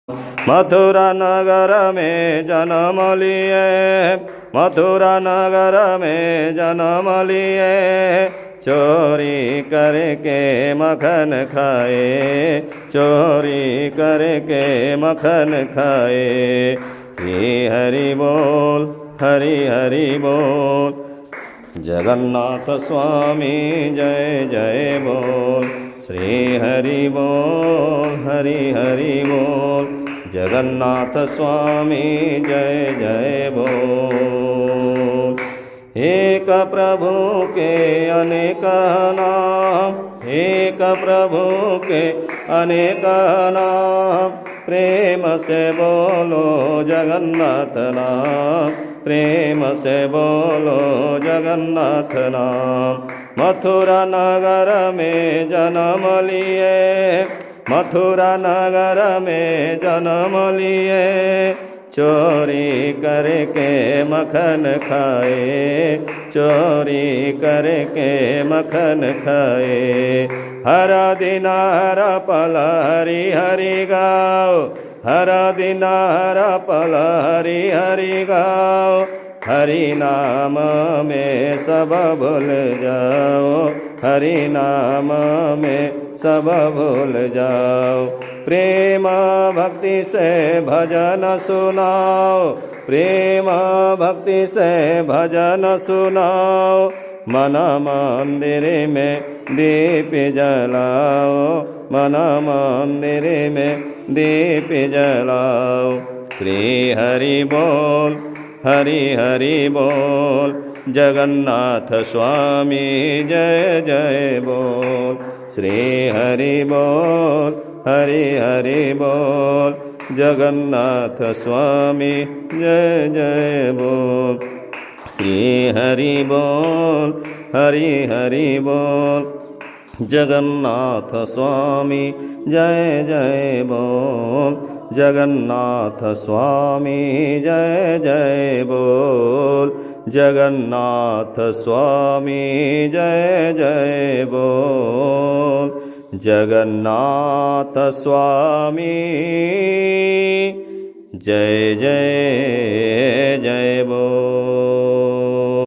मथुरा नगर में जन्म लिए, मथुरा नगर में जन्म लिए, चोरी करके मक्खन खाए, चोरी करके मक्खन खाए। श्री हरि बोल, हरि हरि बोल, जगन्नाथ स्वामी जय जय बोल। श्री हरि बोल, हरि हरि बोल, जगन्नाथ स्वामी जय जय बोल। एक प्रभु के अनेक नाम, एक प्रभु के अनेक नाम, प्रेम से बोलो जगन्नाथ नाम, प्रेम से बोलो जगन्नाथ नाम। मथुरा नगर में जन्म लिए, मथुरा नगर में जन्म लिए, चोरी करके मक्खन खाए, चोरी करके मक्खन खाए। हर दिन हर पल हरि हरि गाओ, हर दिन हर पल हरि हरि गाओ, हरि नाम में सब भूल जाओ, हरि नाम में सब भूल जाओ। प्रेम भक्ति से भजन सुनाओ, प्रेम भक्ति से भजन सुनाओ, मन मंदिर में दीप जलाओ, मन मंदिर में दीप जलाओ। श्री हरि बोल, हरि हरि बोल, जगन्नाथ स्वामी जय जय बोल। श्री हरि बोल, हरि हरि बोल, जगन्नाथ स्वामी जय जय बोल। श्री हरि बोल, हरि हरि बोल, जगन्नाथ स्वामी जय जय बोल, जगन्नाथ स्वामी जय जय बोल, जगन्नाथ स्वामी जय जय बोल, जगन्नाथ स्वामी जय जय जय बोल।